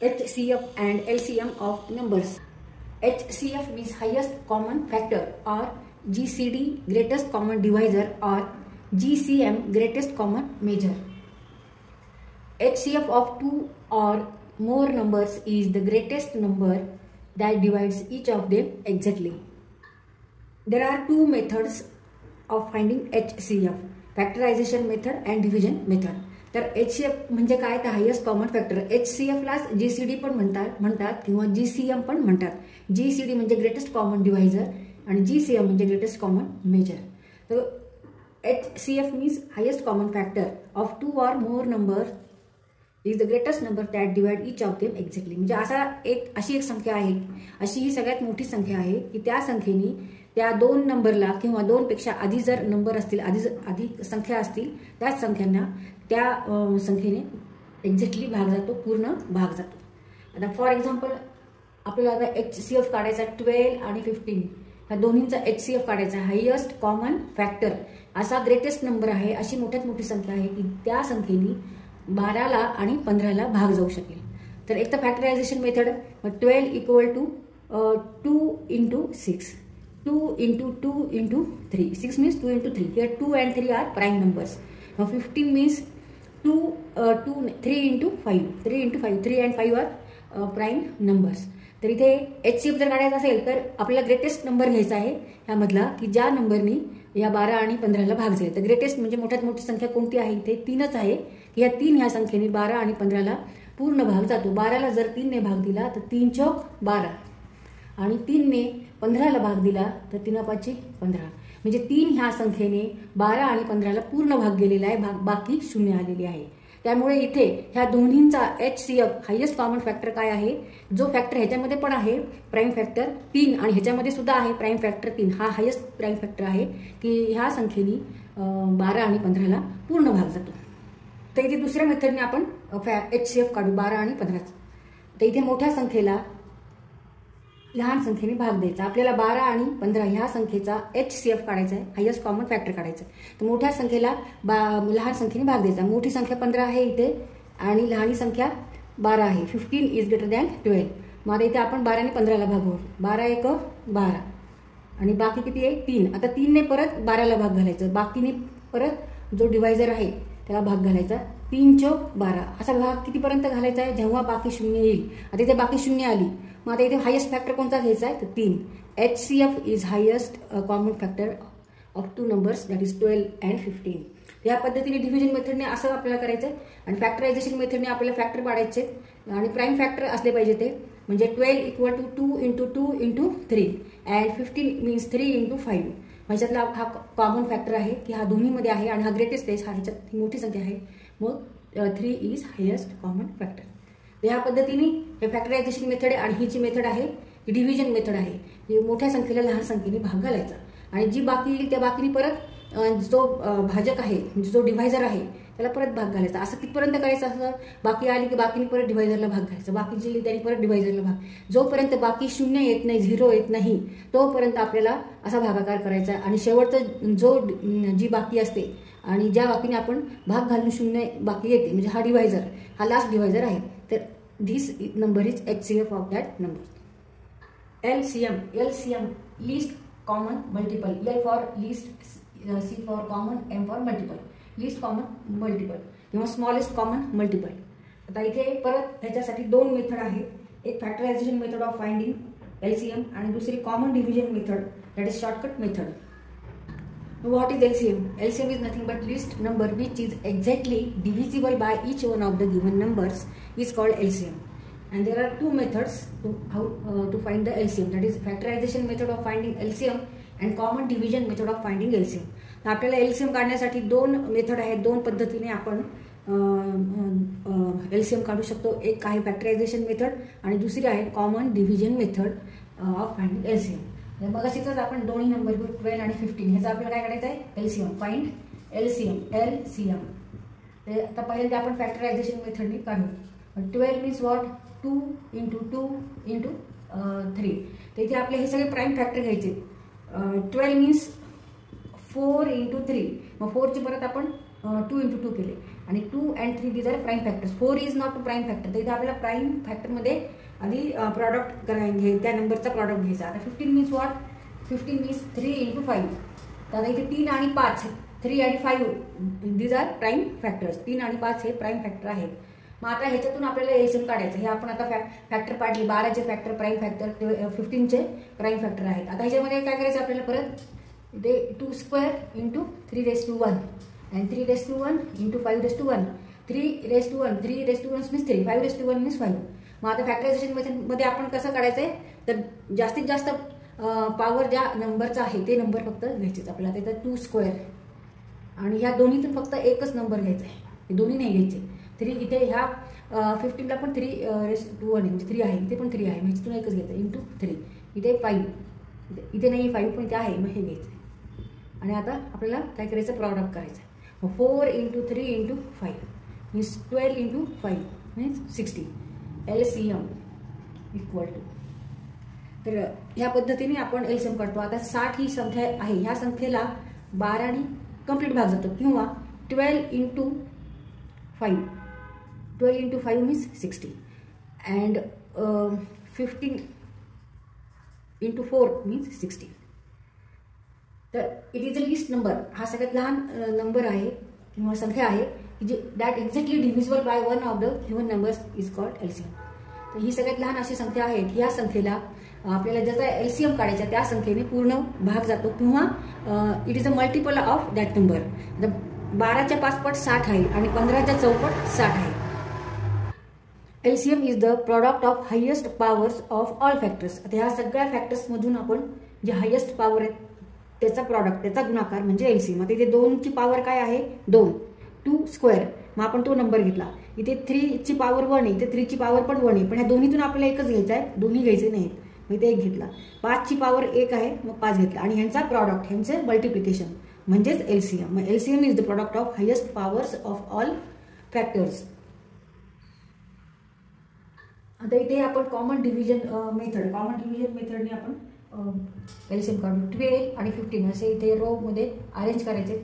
HCF and LCM of numbers. HCF means highest common factor, or GCD greatest common divisor, or GCM greatest common measure. HCF of two or more numbers is the greatest number that divides each of them exactly. There are two methods of finding HCF, factorization method and division method. तर HCF म्हणजे काय, तर highest common factor. HCF ला GCD पण म्हणतात किंवा GCM पण म्हणतात. GCD म्हणजे ग्रेटेस्ट कॉमन डिवायझर आणि GCM म्हणजे ग्रेटेस्ट कॉमन मेजर. तर HCF means highest common factor of to or more number is the greatest number that divide each of them exactly. म्हणजे अशी एक संख्या आहे, अशी ही सगळ्यात मोठी संख्या आहे की त्या संख्येने त्या दोन नंबरला किंवा दोनपेक्षा आधी जर नंबर असतील, अधिक संख्या असतील, त्याच संख्यांना त्या संख्येने एक्झॅक्टली भाग जातो, पूर्ण भाग जातो. आता फॉर एक्झाम्पल आपल्याला आता HCF काढायचा 12 आणि 15 ह्या दोन्हींचा HCF काढायचा. हायेस्ट कॉमन फॅक्टर असा ग्रेटेस्ट नंबर आहे, अशी मोठ्यात मोठी संख्या आहे की त्या संख्येने 12ला आणि 15ला भाग जाऊ शकेल. तर एक तर factorization method, 12 equal to 2 into 6, 2 into 2 into 3. 6 means 2 into 3. Here 2 and 3 are prime numbers. Now 15 means 3 into 5. 3 into 5. 3 and 5 are prime numbers. तर इथे HCF जर काढायचा असेल तर आपल्याला ग्रेटेस्ट नंबर घ्यायचा आहे ह्यामधला की ज्या नंबरनी या 12 आणि 15ला भाग जाईल. तर ग्रेटेस्ट म्हणजे मोठ्यात मोठी संख्या कोणती आहे, इथे 3च आहे की या 3 ह्या संख्येने 12 आणि 15ला पूर्ण भाग जातो. 12ला जर 3ने भाग दिला तर 3 चौक 12 आणि 3ने 15ला भाग दिला तर 3 पाची 15. म्हणजे 3 ह्या संख्येने 12 आणि 15ला पूर्ण भाग गेलेला आहे, बाकी शून्य आलेली आहे. त्यामुळे इथे ह्या दोन्हींचा HCF हायेस्ट कॉमन फॅक्टर काय आहे, जो फॅक्टर ह्याच्यामध्ये पण आहे प्राईम फॅक्टर 3 आणि ह्याच्यामध्ये सुद्धा आहे प्राईम फॅक्टर 3, हा हायेस्ट प्राईम फॅक्टर आहे की ह्या संख्येने 12 आणि 15ला पूर्ण भाग जातो. तर इथे दुसऱ्या मेथडने आपण HCF काढू 12 आणि 15चा. तर इथे मोठ्या संख्येला लहान संख्येने भाग द्यायचा. आपल्याला 12 आणि 15 ह्या संख्येचा HCF काढायचा आहे, हायेस्ट कॉमन फॅक्टर काढायचं. तर मोठ्या संख्येला लहान संख्येने भाग द्यायचा. मोठी संख्या 15 आहे इथे आणि लहान संख्या 12 आहे. 15 इज ग्रेटर दॅन 12. मग आता इथे आपण 12 आणि 15ला भागवू. 12 एक 12 आणि बाकी किती आहे 3. आता 3ने परत 12ला भाग घालायचं, बाकीने परत जो डिवायझर आहे त्याला भाग घालायचा. 3 चौक 12 असा भाग कितीपर्यंत घालायचा आहे, जेव्हा बाकी शून्य येईल. आता इथे बाकी शून्य आली, मग आता इथे हायेस्ट फॅक्टर कोणता घ्यायचा आहे तर 3. HCF is highest common factor of two numbers that is 12 and 15. या पद्धतीने डिव्हिजन मेथडने असं आपल्याला करायचं आहे. आणि फॅक्टरायझेशन मेथडने आपल्याला फॅक्टर पाडायचे आणि प्राईम फॅक्टर असले पाहिजे ते. म्हणजे 12 equal to 2 into 2 into 3 and 15 means 3 into 5. ह्याच्यातला हा कॉमन फॅक्टर आहे की हा दोन्हीमध्ये आहे आणि हा ग्रेटेस्ट आहे, हा ह्याच्यात मोठी संख्या आहे. मग 3 इज हायेस्ट कॉमन फॅक्टर. ह्या पद्धतीने हे फॅक्टरायझेशन मेथड आणि ही जी मेथड आहे ही डिव्हिजन मेथड आहे. ही मोठ्या संख्येला लहान संख्येने भाग घालायचा आणि जी बाकी येईल त्या बाकीने परत जो भाजक आहे म्हणजे जो डिव्हायझर आहे त्याला परत भाग घालायचा. असं कितपर्यंत करायचं, असं बाकी आली की बाकीने परत डिव्हायझरला भाग घालायचा, बाकी जी त्यांनी परत डिव्हायझरला भाग. जोपर्यंत बाकी शून्य येत नाही, 0 येत नाही, तोपर्यंत आपल्याला असा भागाकार करायचा. आणि शेवटचं जी बाकी असते आणि ज्या बाकीने आपण भाग घालून शून्य बाकी येते म्हणजे हा डिव्हायझर, हा लास्ट डिव्हायझर आहे. तर this number is HCF of that number. LCM least common multiple. L for least, C for common, M for multiple. Least common multiple किंवा smallest common multiple. आता इथे परत ह्याच्यासाठी दोन मेथड आहे. एक factorisation method of finding LCM आणि दुसरी common division method that is shortcut method. What is LCM? LCM is nothing but least number which is exactly divisible by each one of the given numbers is called LCM. And there are two methods to find the LCM. That is factorization method of finding LCM and common division method of finding LCM. आपल्याला LCM काढण्यासाठी दोन method आहेत, दोन पद्धतीने आपण LCM काढू शकतो. एक आहे फॅक्टरायझेशन मेथड आणि दुसरी आहे common division method of finding LCM. मग अशीच आपण दोन्ही नंबर 12 आणि 15 ह्याचा आपल्याला काय करायचं आहे LCM. Find LCM. ते आता पहिल्यांदा आपण फॅक्टरायझेशन मेथडने काढू. 12 मीन्स व्हॉट 2 इंटू 2 इंटू 3. तर इथे आपले हे सगळे प्राईम फॅक्टर घ्यायचे. 12 मीन्स 4 इंटू 3, मग 4चे परत आपण 2 इंटू 2 केले आणि 2 and 3 these are prime factors. 4 is not a prime factor. तर इथे आपल्याला प्राईम फॅक्टरमध्ये आधी प्रॉडक्ट घ्यायचं, त्या नंबरचा प्रॉडक्ट घ्यायचा. आता 15 मीन्स व्हॉट? 15 means 3 into 5. तर आता इथे 3 आणि 5, 3 आणि 5 these are प्राईम फॅक्टर्स. 3 आणि 5 हे प्राईम फॅक्टर आहेत. मग आता ह्याच्यातून आपल्याला एलसीएम काढायचं. हे आपण आता फॅक्टर पाडली. 12चे फॅक्टर प्राईम फॅक्टर, 15चे प्राईम फॅक्टर आहेत. आता ह्याच्यामध्ये काय करायचं आपल्याला? परत इथे 2 square into 3^1 and 3^1 into 5^1. 3^1 3^1 means 3, 5^1 means 5. मग आता फॅक्टरायझेशन मध्ये आपण कसं काढायचंय? तर जास्तीत जास्त पॉवर ज्या नंबरचा आहे ते नंबर फक्त घ्यायचेच आपल्याला. तिथं 2 स्क्वेअर आणि ह्या दोन्हीतून फक्त एकच नंबर घ्यायचा आहे, हे दोन्ही नाही घ्यायचे. 3 इथे ह्या 15ला पण 3^1 म्हणजे 3 आहे, इथे पण 3 आहे, म्हणजे इथून एकच घ्यायचं इंटू 3. इथे 5, इथे नाही 5 पण इथे आहे, मग हे घ्यायचं. आणि आता आपल्याला काय करायचं? प्रॉडक्ट करायचं. मग 4 into 3 into 5 means 12 into 5 means 60. LCM equal to. तर ह्या पद्धतीने आपण एलसीएम काढतो. आता 60 ही संख्या आहे, ह्या संख्येला 12ने कंप्लीट भाग जातो किंवा 12 into 5. 12 into 5 means 60 and 15 into 4 means 60. तर it is a list number. हा सगळ्यात लहान नंबर आहे किंवा संख्या आहे की जे that exactly divisible by one of the human numbers is called LCM. तर ही सगळ्यात लहान अशी संख्या आहे की ह्या संख्येला आपल्याला ज्याचा एलसीएम काढायचा त्या संख्येने पूर्ण भाग जातो किंवा it is a multiple of that number. 12च्या 5 पट 60 आहे आणि 15च्या 4 पट 60 आहे. LCM is the product of highest powers of all factors. आता ह्या सगळ्या फॅक्टर्समधून आपण जे हायेस्ट पॉवर आहे त्याचा प्रॉडक्ट, त्याचा गुणाकार म्हणजे एलसीएम. आता इथे 2ची पॉवर काय आहे? 2. 2 स्क्वेअर, मग आपण तो नंबर घेतला. इथे 3ची पॉवर 1 आहे, इथे 3ची पॉवर पण 1 आहे, पण ह्या दोन्हीतून आपल्याला एकच घ्यायचा आहे, दोन्ही घ्यायचे नाहीत. मग इथे 1 घेतला. 5ची पॉवर 1 आहे, मग 5 घेतला आणि ह्यांचा प्रॉडक्ट, ह्यांचे मल्टिप्लिकेशन म्हणजेच एलसीएम. मग LCM is the product of highest powers of all factors. आता इथे आपण कॉमन डिव्हिजन मेथडने आपण एलसीएम काढू. 12 आणि 15 असे इथे रो मध्ये अरेंज करायचे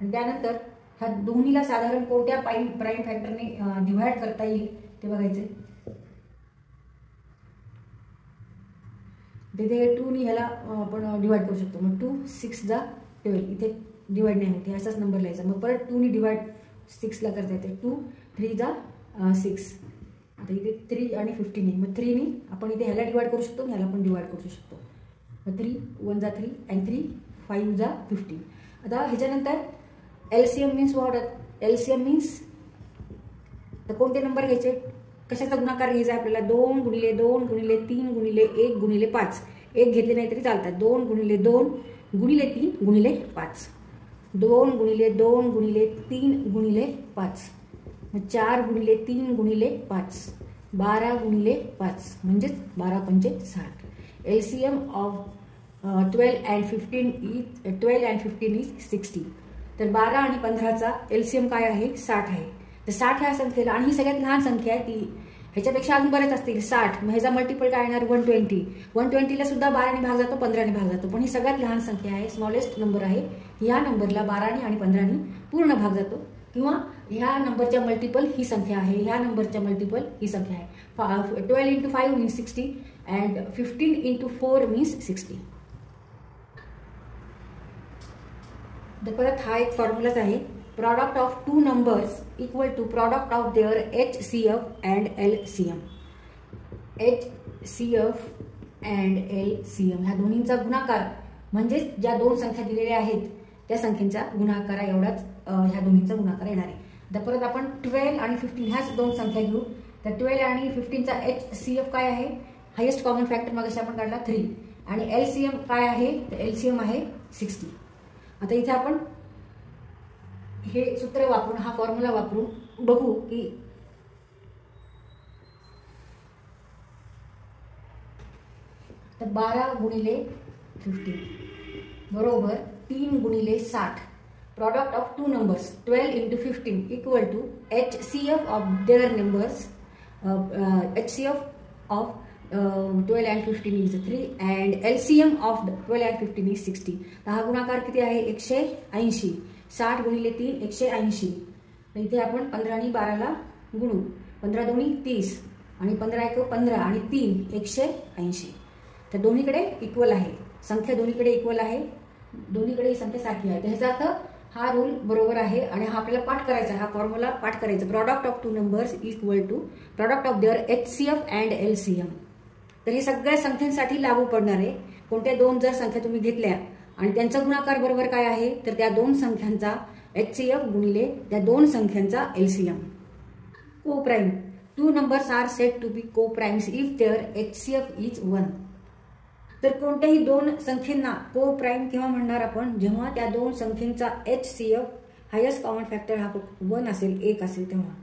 आणि त्यानंतर ह्या दोन्हीला साधारण कोणत्या प्राईम फॅक्टरने डिव्हाइड करता येईल ते बघायचे. तिथे 2 ह्याला आपण डिवाइड करू शकतो. मग 2 6 जा 12, इथे डिवाइड नाही होते, असाच नंबर लिहायचा. मग परत 2 डिवाइड 6ला करता येते. 2 3 जा 6. आता इथे 3 आणि 15 आहे, मग 3 आपण इथे ह्याला डिवाइड करू शकतो, ह्याला पण डिवाइड करू शकतो. मग 3 1 जा 3 and 3 5 जा 15. आता ह्याच्यानंतर LCM means what? LCM means तर कोणते नंबर घ्यायचे, कशाचा गुणाकार घ्यायचा आपल्याला? 2 गुणिले 2 गुणिले 3 गुणिले 1 गुणिले 5. 1 घेतले नाही तरी चालतात. 2 गुणिले 2 गुणिले 3 गुणिले 5. 2 गुणिले 2 गुणिले 3 गुणिले 5. 4 गुणिले 3 गुणिले 5. 12 गुणिले 5 म्हणजेच 12 पंचे 60. LCM of 12 and 15 is 60. तर 12 आणि 15चा एलसीएम काय आहे? 60 आहे. तर 60 ह्या संख्येला, आणि ही सगळ्यात लहान संख्या आहे ती, ह्याच्यापेक्षा अजून बरेच असतील 60. मग ह्याचा मल्टिपल काय येणार? 120. 120ला सुद्धा 12ने भाग जातो, 15ने भाग जातो, पण ही सगळ्यात लहान संख्या आहे, स्मॉलेस्ट नंबर आहे. ह्या नंबरला 12ने आणि 15ने पूर्ण भाग जातो किंवा ह्या नंबरच्या मल्टिपल ही संख्या आहे, ह्या नंबरच्या मल्टिपल ही संख्या आहे. 12 into 5 means 60 and 15 into 4 means 60. तर परत हा एक फॉर्म्युलाच आहे. Product of 2 numbers equal to product of their HCF and LCM. HCF and LCM ह्या दोन्हींचा गुणाकार म्हणजेच ज्या 2 संख्या दिलेल्या आहेत त्या संख्येचा गुणाकार एवढाच ह्या दोन्हींचा गुणाकार येणार आहे. तर परत आपण 12 आणि 15 ह्याच 2 संख्या घेऊ. तर 12 आणि 15चा HCF काय आहे? हायेस्ट कॉमन फॅक्टर मगाशी आपण काढला 3. आणि LCM काय आहे? तर LCM आहे 60. आता इथे आपण हे सूत्र वापरून, हा फॉर्म्युला वापरून बघू की तर 12 गुणिले 15 बरोबर 3 गुणिले 60. Product of 2 numbers 12 into 15 equal to HCF of their numbers. HCF of 12 and 15 is 3 and LCM of 12 and 15 is 60. तर हा गुणाकार किती आहे? 180. 60 गुणिले 3 180. तर इथे आपण 15 आणि 12ला गुणू. 15 दोन्ही 30 आणि 15 एक 15 आणि 3 180. तर दोन्हीकडे इक्वल आहे, संख्या दोन्हीकडे इक्वल आहे, दोन्हीकडे ही संख्या सारखी आहे. तर ह्याचा अर्थ हा रूल बरोबर आहे आणि हा आपल्याला पाठ करायचा, हा फॉर्म्युला पाठ करायचा. Product of two numbers equal to product of their HCF and LCM. तर हे सगळ्या संख्यांसाठी लागू पडणार आहे. कोणत्या दोन जर संख्या तुम्ही घेतल्या आणि त्यांचा गुणाकार बरोबर काय आहे, तर त्या दोन संख्यांचा HCF गुणिले त्या दोन संख्यांचा LCM. Co-prime. Two numbers are said to be co-primes if their HCF is 1. तर कोणत्याही दोन संख्येंना को-प्राइम केव्हा म्हणणार आपण, जेव्हा त्या दोन संख्येचा HCF हायेस्ट कॉमन फॅक्टर हा 1 असेल, 1 असेल तेव्हा.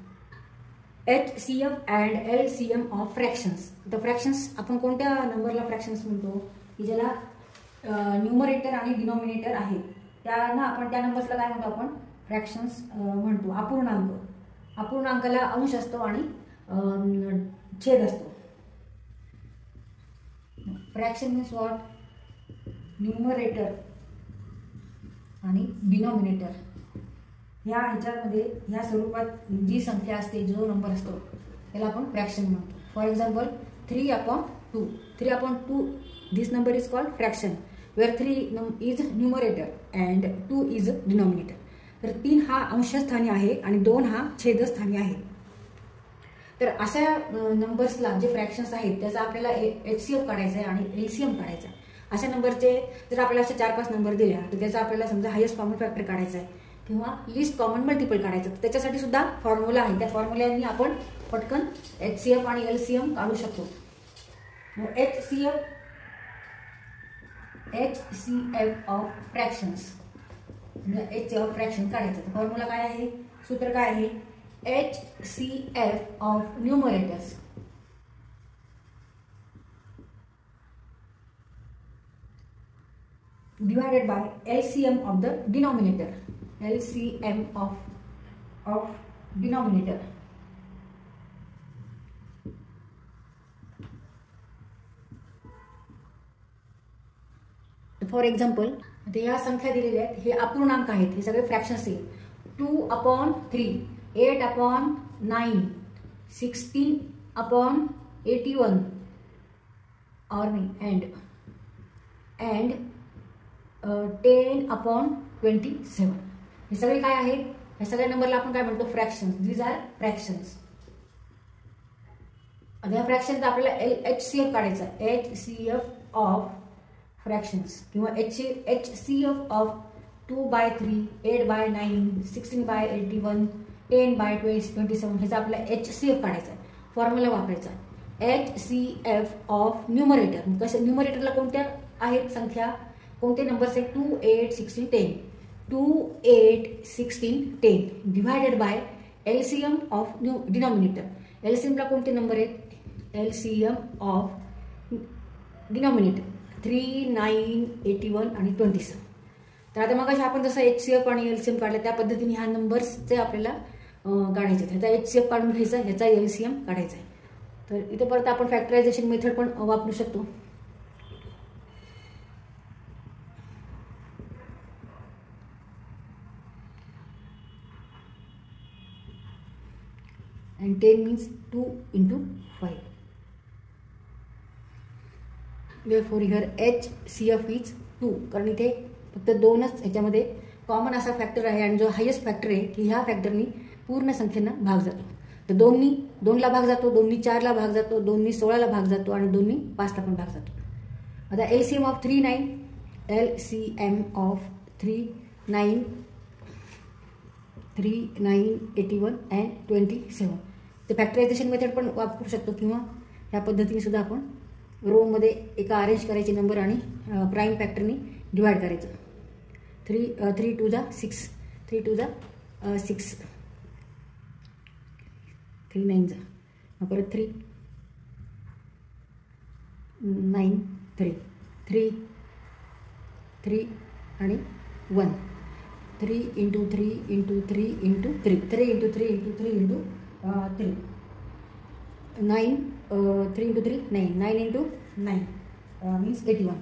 HCF and LCM of fractions. तर फ्रॅक्शन्स आपण कोणत्या नंबरला फ्रॅक्शन्स म्हणतो, की ज्याला न्यूमरेटर आणि डिनॉमिनेटर आहे त्यांना आपण त्या नंबर्सला काय म्हणतो आपण, फ्रॅक्शन्स म्हणतो. अपूर्णांक, अपूर्णांकाला अंश असतो आणि छेद असतो. फ्रॅक्शन मीन्स व्हॉट, न्यूमरेटर आणि डिनॉमिनेटर ह्या ह्याच्यामध्ये ह्या स्वरूपात जी संख्या असते, जो नंबर असतो त्याला आपण फ्रॅक्शन म्हणतो. For example 3/2. 3/2 this number is called fraction where 3 is numerator and 2 is denominator. तर 3 हा अंशस्थानी आहे आणि 2 हा छेदस्थानी आहे. तर अशा नंबर्सला जे फ्रॅक्शन्स आहेत त्याचा आपल्याला HCF काढायचा आहे आणि LCM काढायचा आहे. अशा नंबरचे जर आपल्याला असे 4-5 नंबर दिल्या तर त्याचा आपल्याला समजा हायेस्ट कॉमन फॅक्टर काढायचा आहे किंवा लिस्ट कॉमन मल्टिपल काढायचं, तर त्याच्यासाठी सुद्धा फॉर्म्युला आहे. त्या फॉर्म्युल्याने आपण पटकन HCF आणि LCM काढू शकतो. HCF of fractions, HCF fraction काढायचं. फॉर्म्युला काय आहे, सूत्र काय आहे, HCF of numerators divided by LCM of the denominator. LCM of denominator. For example आता या संख्या दिलेल्या आहेत, हे अपूर्णांक आहेत, हे सगळे फ्रॅक्शन्स आहेत. 2/3, 8/9, 16/81 और and 10/27. हे सगळे काय आहेत, हे सगळ्या नंबरला आपण काय म्हणतो, फ्रॅक्शन्स. These R fractions. आता या फ्रॅक्शनचा आपल्याला HCF काढायचा, HCF ऑफ फ्रॅक्शन्स किंवा HCF ऑफ 2/3, 8/9, 16/81, 10/27 ह्याचा आपल्याला HCF काढायचा आहे. फॉर्म्युला वापरायचा HCF ऑफ न्यूमरेटर. कसं न्यूमरेटरला कोणत्या आहेत संख्या, कोणते नंबर्स आहेत, 2, 8, 16, 10. 2, 8, 16, 10 divided by LCM of denominator. LCMला कोणते नंबर आहेत, LCM ऑफ डिनॉमिनेटर 3, 9, 81 आणि 27. तर आता मग आपण जसं HCF आणि LCM काढलं त्या पद्धतीने ह्या नंबर्सचे आपल्याला काढायचे. ह्याचा HCF काढून घ्यायचा, ह्याचा LCM काढायचा आहे. तर इथे परत आपण फॅक्टरायझेशन मेथड पण वापरू शकतो. and 10 means 2 into 5. Therefore here HCF is 2, कारण इथे फक्त 2च ह्याच्यामध्ये कॉमन असा फॅक्टर आहे आणि जो हायेस्ट फॅक्टर आहे की ह्या फॅक्टरनी पूर्ण संख्येना भाग जातो. तर 2ला भाग जातो, 2नी 4ला भाग जातो, 2नी 16ला भाग जातो आणि 2नी 5ला पण भाग जातो. आता LCM of 3, 9, LCM of 3, 9, 81 and 27. ते फॅक्टरायझेशन मेथड पण वापरू शकतो किंवा ह्या पद्धतीने सुद्धा आपण रो मध्ये एका अरेंज करायचे नंबर आणि प्राइम फॅक्टरनी डिवाइड करायचं. 3 2 जा 6, 3 2 जा 6, 3 9 जा, परत 3 9 3 3 3 आणि 1. 3 into 3 into 3 into 3, 3 into 3 into 3 into 3, 9, 3 into 3, 9, 9 into 9 means 81.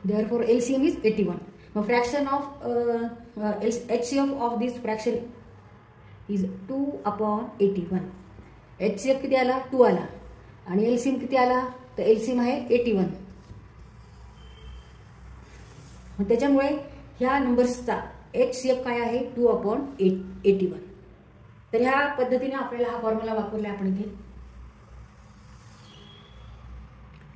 Therefore LCM is 81. Now fraction of HCF of this fraction is 2/81. HCF किती आला? 2 आला. आणि LCM किती आला? तर LCM आहे 81. मग त्याच्यामुळे ह्या नंबर्सचा HCF काय आहे? 2/81. तर ह्या पद्धतीने आपल्याला हा फॉर्म्युला वापरला आपण इथे.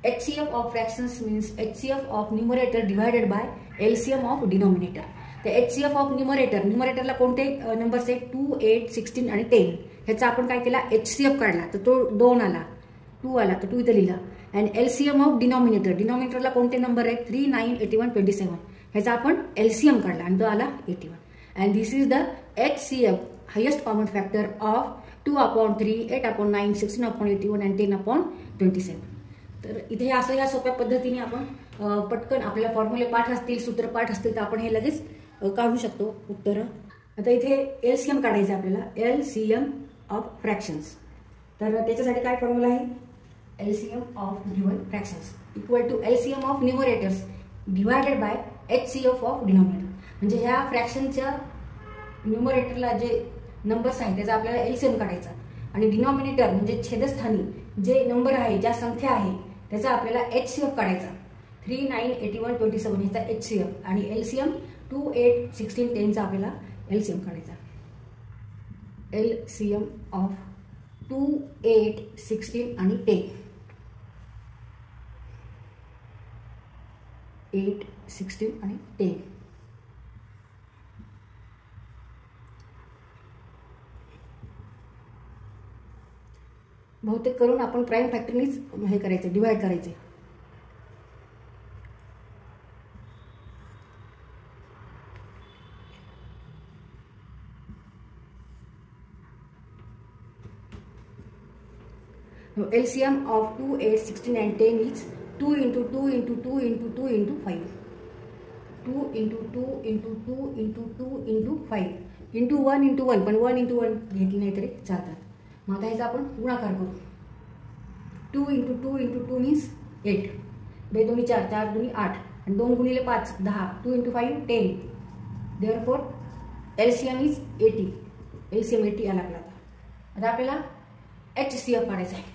HCF of fractions means HCF of numerator divided by LCM of denominator. तर HCF of न्यूमरेटरला कोणते नंबर्स आहेत? 2, 8, 16 आणि 10. ह्याचा आपण काय केला? HCF काढला तर तो 2 आला, 2 आला तर 2 इथे लिहिला. आणि LCM ऑफ डिनॉमिनेटरला कोणते नंबर आहेत? 3, 9, 81, 27. ह्याचा आपण LCM काढला आणि तो आला 81. And this is the HCF, highest common factor of 2/3, 8/9, 16/81 आणि 10/27. तर इथे असं या सोप्या पद्धतीने आपण पटकन आपल्याला फॉर्म्युले पाठ असतील, सूत्र पाठ असतील तर आपण हे लगेच काढू शकतो उत्तरं. आता इथे LCM काढायचं आपल्याला, LCM ऑफ फ्रॅक्शन्स. तर त्याच्यासाठी काय फॉर्म्युला आहे? LCM of given fractions equal to LCM of numerators divided by HCF of denominator. म्हणजे ह्या फ्रॅक्शनच्या न्यूमरेटरला जे नंबर्स आहेत त्याचा आपल्याला LCM काढायचा आणि डिनॉमिनेटर म्हणजे छेदस्थानी जे नंबर आहे, ज्या संख्या आहे त्याचा आपल्याला HCF काढायचा. 3, 9, 81, 27 ह्याचा HCF आणि LCM 2, 8, 16, 10 चा आपल्याला LCM काढायचा. LCM ऑफ 2, 8, 16 आणि 10. 8, 16 आणि 10. बहुतेक करून आपण प्राईम फॅक्टरनीच हे करायचं, डिवाइड करायचे. LCM of 2, 8, 16 and 10 is 2 into 2 into 2 into 2 into 5. 2 into 2 into 2 into 2 into 5 into 1 into 1. पण 1 into 1 घेतली नाही तरी चालतात. मग आता ह्याचा आपण गुणाकार करू. 2 into 2 into 2 means 8. 2 2 4, 4 2 8 आणि 2 गुणिले 5 10. 2 into 5 10. Therefore LCM is 80. LCM 80 आला आपला. आता आपल्याला HCF काढायचा आहे.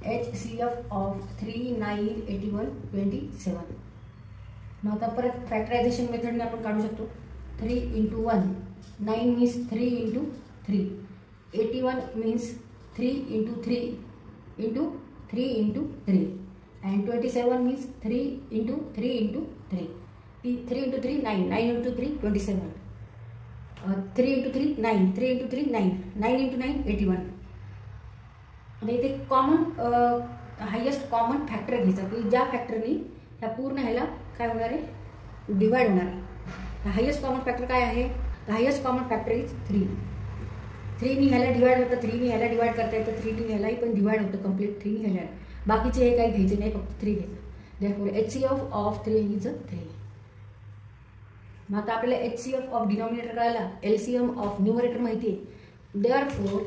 HCF of 3, 9, 81, 27. मग आता परत फॅक्टरायझेशन मेथडने आपण काढू शकतो. 3 into 1. 9 means 3 into 3. 81 means 3 into 3 into 3 into 3. And 27 means 3 into 3 into 3. 3 into 3, 9. 9 into 3, 27. 3 into 3, 9. 3 into 3, 9. 9 into 9, 81. आणि इथे कॉमन हायेस्ट कॉमन फॅक्टर घ्यायचा की ज्या फॅक्टरनी ह्या पूर्ण ह्याला काय होणार आहे? डिवाइड होणार आहे. हायेस्ट कॉमन फॅक्टर काय आहे? Highest common factor is 3. 3नी ह्याला डिवाइड होतं, 3नी ह्याला डिवाइड करता येतं, 3नी ह्यालाही पण डिवाइड होतं कम्प्लीट 3नी ह्याला. बाकीचे हे काही घ्यायचे नाही, फक्त 3 घ्यायचं. Therefore HCF of 3 is 3. मग आता आपल्याला HCF ऑफ डिनॉमिनेटर कळाला, LCM ऑफ न्यूमरेटर माहिती आहे. Therefore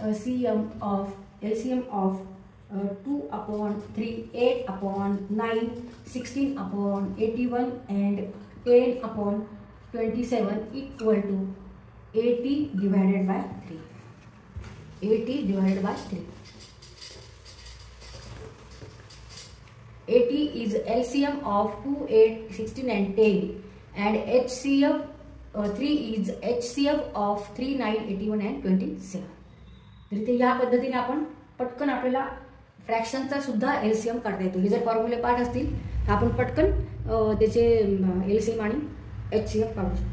LCM of 2/3, 8/9, 16/81 and 10/27 equal to 80 divided by 3. 80 divided by 3. 80 is LCM of 2, 8, 16 and 10 and HCF 3 is HCF of 3, 9, 81 and 27. तर इथे या पद्धतीने आपण पटकन आपल्याला फ्रॅक्शनचा सुद्धा LCM काढता येतो. हे जर फॉर्म्युले पाठ असतील तर आपण पटकन त्याचे LCM आणि HCF काढू शकतो.